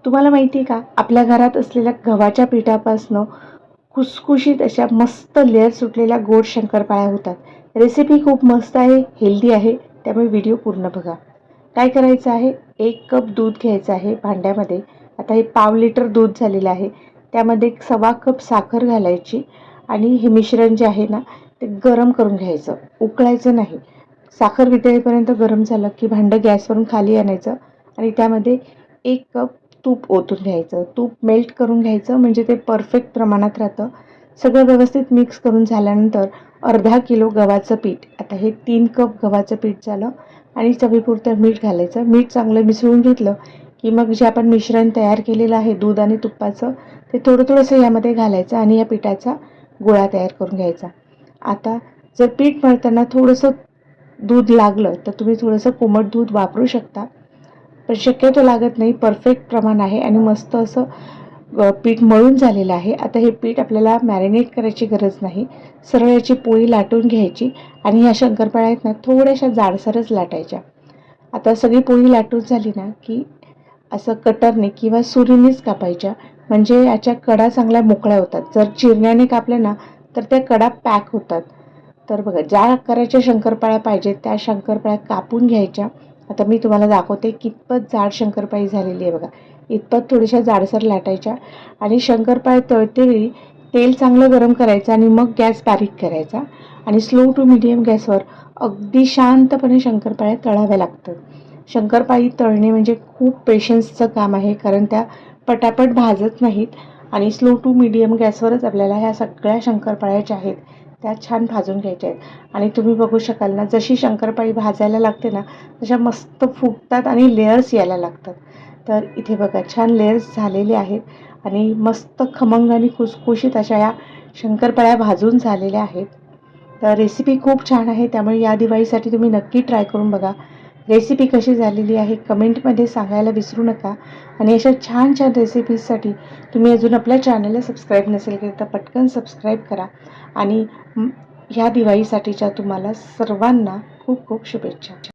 तुम्हाला माहिती आहे का, आपल्या घरात असलेल्या गव्हाच्या पिठापासून खुसखुशीत अशा मस्त लेअर सुटलेल्या गोड शंकरपाळ्या होतात. रेसिपी खूप मस्त आहे, हेल्दी आहे, त्यामुळे व्हिडिओ पूर्ण बघा. काय करायचं आहे, 1 कप दूध घ्यायचं आहे भांड्यामध्ये. आता हे पाव लिटर दूध झालेलं आहे. त्यामध्ये 1 कप साखर घालायची आणि हे मिश्रण जे आहे ना ते गरम करून घ्यायचं, उकळायचं नाही. साखर वितळेपर्यंत गरम झालं की भांडं गॅसवरून खाली आणायचं आणि त्यामध्ये 1 कप तूप ओतून घ्यायचं. तूप मेल्ट करून घ्यायचं, म्हणजे ते परफेक्ट प्रमाणात राहतं. सगळं व्यवस्थित मिक्स करून झाल्यानंतर अर्धा किलो गव्हाचं पीठ, आता हे 3 कप गव्हाचं पीठ झालं आणि चवीपुरतं मीठ घालायचं. मीठ चांगलं मिसळून घेतलं की मग जे आपण मिश्रण तयार केलेलं आहे दूध आणि तुपाचं, ते थोडंसं यामध्ये घालायचं आणि या पिठाचा गोळा तयार करून घ्यायचा. आता जर पीठ मळताना थोडंसं दूध लागलं तर तुम्ही थोडंसं कोमट दूध वापरू शकता, पण शक्यतो लागत नाही. परफेक्ट प्रमाण आहे आणि मस्त असं पीठ मळून झालेलं आहे. आता हे पीठ आपल्याला मॅरिनेट करायची गरज नाही. सरळ याची पोळी लाटून घ्यायची आणि ह्या शंकरपाळ्या आहेत ना थोड्याशा जाडसरच लाटायच्या. आता सगळी पोळी लाटून झाली ना की असं कटरने किंवा सुरीनेच कापायच्या, म्हणजे याच्या कडा चांगल्या मोकळ्या होतात. जर चिरण्याने कापल्या ना तर त्या कडा पॅक होतात. तर बघा, ज्या आकाराच्या शंकरपाळ्या पाहिजेत त्या शंकरपाळ्या कापून घ्यायच्या. आता मी तुम्हाला दाखवते कितपत जाड शंकरपाळी झालेली आहे बघा. इतपत थोड्याशा जाडसर लाटायच्या आणि शंकरपाळ्या तळतेवेळी तेल चांगलं गरम करायचं आणि मग गॅस बारीक करायचा आणि स्लो टू मीडियम गॅसवर अगदी शांतपणे शंकरपाळ्या तळाव्या लागतात. शंकरपाळी तळणे म्हणजे खूप पेशन्सचं काम आहे, कारण त्या पटापट भाजत नाहीत आणि स्लो टू मीडियम गॅसवरच आपल्याला ह्या सगळ्या शंकरपाळ्या ज्या आहेत त्या छान भाजून घ्यायच्या आहेत. आणि तुम्ही बघू शकाल ना, जशी शंकरपाळी भाजायला लागते ना तशा मस्त फुगतात आणि लेयर्स यायला लागतात. तर इथे बघा छान लेयर्स झालेले आहेत आणि मस्त खमंग आणि खुसखुशीत अशा या शंकरपाळ्या भाजून झालेल्या आहेत. तर रेसिपी खूप छान आहे, त्यामुळे या दिवाळीसाठी तुम्ही नक्की ट्राय करून बघा. रेसिपी कशी झालेली आहे कमेंटमध्ये सांगायला विसरू नका. आणि अशा छान छान रेसिपीजसाठी तुम्ही अजून आपल्या चॅनलला सबस्क्राईब नसेल केलं तर पटकन सबस्क्राईब करा. आणि ह्या दिवाळीसाठीच्या तुम्हाला सर्वांना खूप खूप शुभेच्छा.